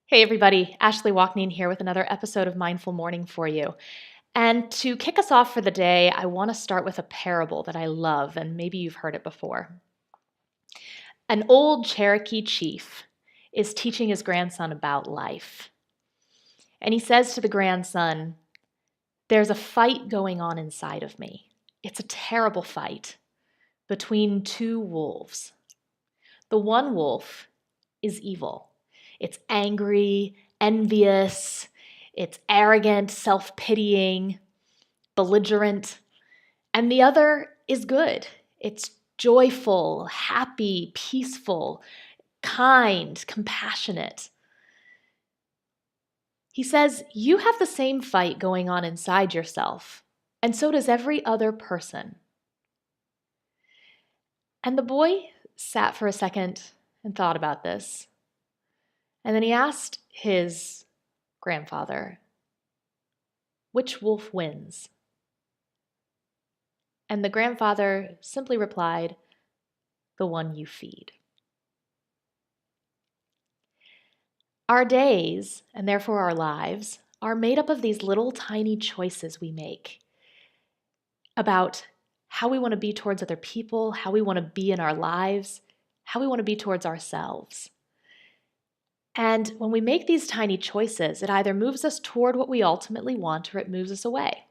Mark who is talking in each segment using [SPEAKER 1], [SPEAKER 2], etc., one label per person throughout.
[SPEAKER 1] Hey everybody, Ashley Walkneen here with another episode of Mindful Morning for you. And to kick us off for the day, I want to start with a parable that I love, and maybe you've heard it before. An old Cherokee chief is teaching his grandson about life. And he says to the grandson, "There's a fight going on inside of me. It's a terrible fight between two wolves. The one wolf is evil. It's angry, envious, it's arrogant, self-pitying, belligerent. And the other is good. It's joyful, happy, peaceful, kind, compassionate." He says, "You have the same fight going on inside yourself, and so does every other person." And the boy sat for a second and thought about this. And then he asked his grandfather, "Which wolf wins?" And the grandfather simply replied, "The one you feed." Our days, and therefore our lives, are made up of these little tiny choices we make about how we want to be towards other people, how we want to be in our lives, how we want to be towards ourselves. And when we make these tiny choices, it either moves us toward what we ultimately want or it moves us away.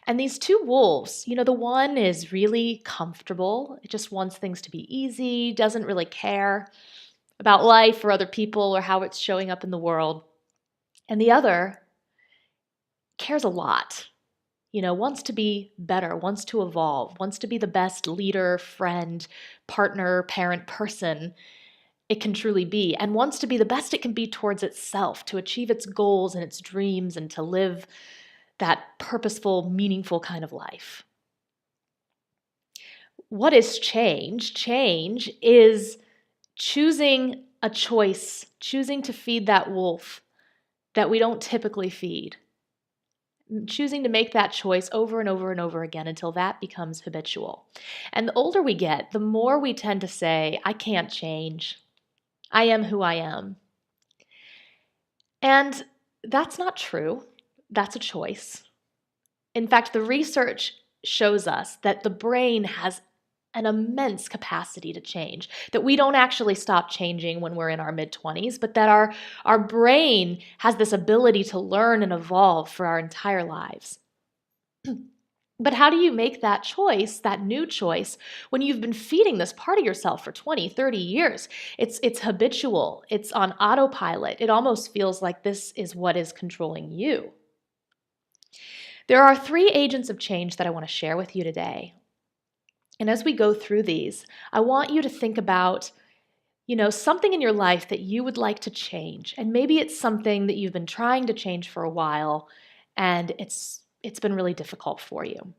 [SPEAKER 1] And these two wolves, the one is really comfortable. It just wants things to be easy, doesn't really care about life or other people or how it's showing up in the world. And the other cares a lot, wants to be better, wants to evolve, wants to be the best leader, friend, partner, parent, person it can truly be, and wants to be the best it can be towards itself, to achieve its goals and its dreams and to live that purposeful, meaningful kind of life. What is change? Change is choosing a choice, choosing to feed that wolf that we don't typically feed, choosing to make that choice over and over and over again until that becomes habitual. And the older we get, the more we tend to say, "I can't change. I am who I am." And that's not true. That's a choice. In fact, the research shows us that the brain has an immense capacity to change, that we don't actually stop changing when we're in our mid-20s, but that our brain has this ability to learn and evolve for our entire lives. But how do you make that choice, that new choice, when you've been feeding this part of yourself for 20, 30 years? It's habitual. It's on autopilot. It almost feels like this is what is controlling you. There are 3 agents of change that I want to share with you today. And as we go through these, I want you to think about, something in your life that you would like to change. And maybe it's something that you've been trying to change for a while and it's been really difficult for you.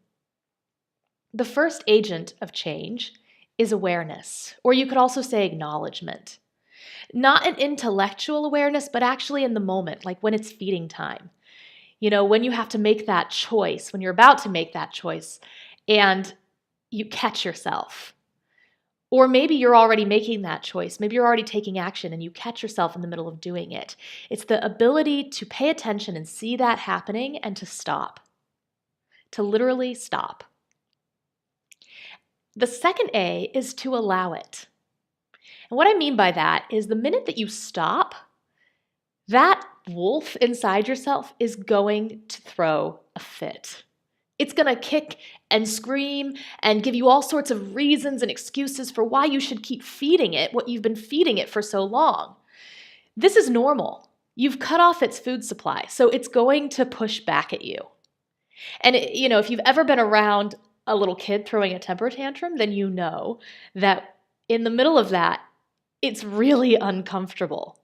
[SPEAKER 1] The first agent of change is awareness, or you could also say acknowledgement. Not an intellectual awareness, but actually in the moment, like when it's feeding time. When you have to make that choice, when you're about to make that choice, and you catch yourself. Or maybe you're already making that choice. Maybe you're already taking action and you catch yourself in the middle of doing it. It's the ability to pay attention and see that happening and to stop. To literally stop. The second A is to allow it. And what I mean by that is the minute that you stop, that wolf inside yourself is going to throw a fit. It's going to kick and scream and give you all sorts of reasons and excuses for why you should keep feeding it what you've been feeding it for so long. This is normal. You've cut off its food supply, so it's going to push back at you. And if you've ever been around a little kid throwing a temper tantrum, then you know that in the middle of that, it's really uncomfortable.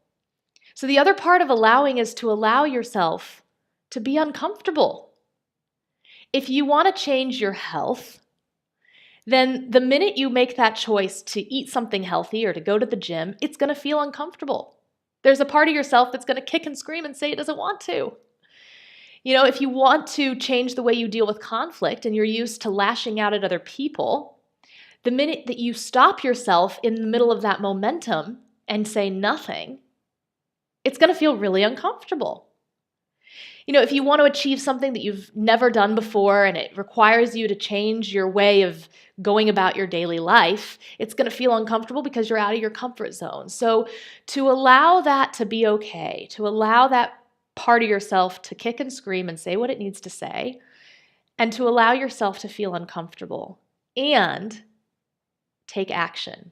[SPEAKER 1] So the other part of allowing is to allow yourself to be uncomfortable. If you want to change your health, then the minute you make that choice to eat something healthy or to go to the gym, it's going to feel uncomfortable. There's a part of yourself that's going to kick and scream and say it doesn't want to. If you want to change the way you deal with conflict and you're used to lashing out at other people, the minute that you stop yourself in the middle of that momentum and say nothing, It's going to feel really uncomfortable. If you want to achieve something that you've never done before and it requires you to change your way of going about your daily life, it's going to feel uncomfortable because you're out of your comfort zone. So to allow that to be okay, to allow that part of yourself to kick and scream and say what it needs to say, and to allow yourself to feel uncomfortable and take action.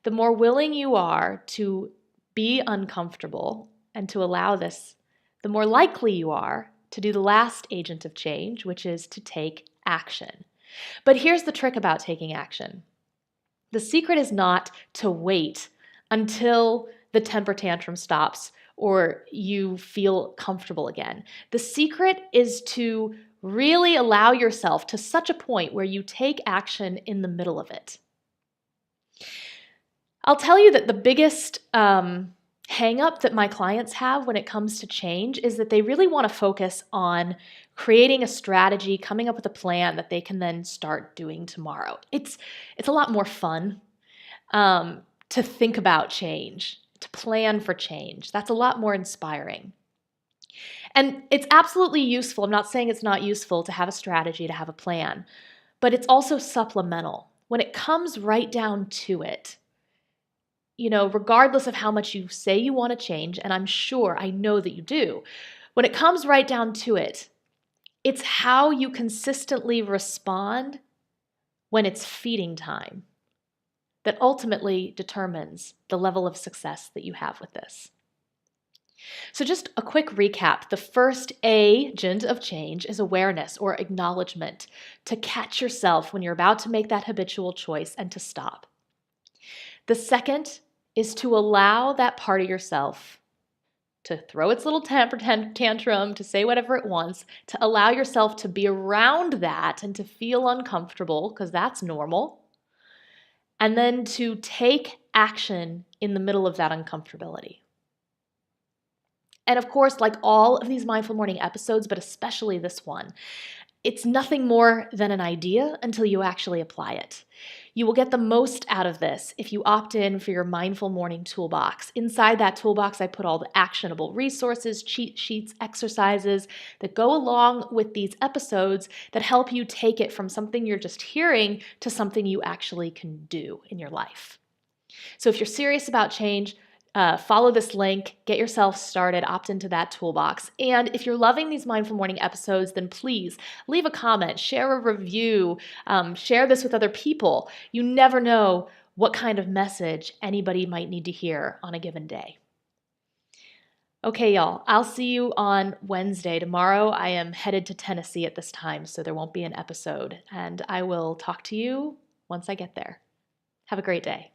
[SPEAKER 1] The more willing you are to be uncomfortable and to allow this, the more likely you are to do the last agent of change, which is to take action. But here's the trick about taking action. The secret is not to wait until the temper tantrum stops or you feel comfortable again. The secret is to really allow yourself to such a point where you take action in the middle of it. I'll tell you that the biggest hang up that my clients have when it comes to change is that they really want to focus on creating a strategy, coming up with a plan that they can then start doing tomorrow. It's a lot more fun to think about change, to plan for change. That's a lot more inspiring. And it's absolutely useful. I'm not saying it's not useful to have a strategy, to have a plan, but it's also supplemental. When it comes right down to it, regardless of how much you say you want to change, and I know that you do, when it comes right down to it, it's how you consistently respond when it's feeding time that ultimately determines the level of success that you have with this. So just a quick recap. The first agent of change is awareness or acknowledgement, to catch yourself when you're about to make that habitual choice and to stop. The second is to allow that part of yourself to throw its little temper tantrum, to say whatever it wants, to allow yourself to be around that and to feel uncomfortable, because that's normal, and then to take action in the middle of that uncomfortability. And of course, like all of these Mindful Morning episodes, but especially this one, it's nothing more than an idea until you actually apply it. You will get the most out of this if you opt in for your Mindful Morning Toolbox. Inside that toolbox, I put all the actionable resources, cheat sheets, exercises that go along with these episodes that help you take it from something you're just hearing to something you actually can do in your life. So if you're serious about change, follow this link, get yourself started, opt into that toolbox. And if you're loving these Mindful Morning episodes, then please leave a comment, share a review, share this with other people. You never know what kind of message anybody might need to hear on a given day. Okay, y'all, I'll see you on Wednesday. Tomorrow I am headed to Tennessee at this time, so there won't be an episode. And I will talk to you once I get there. Have a great day.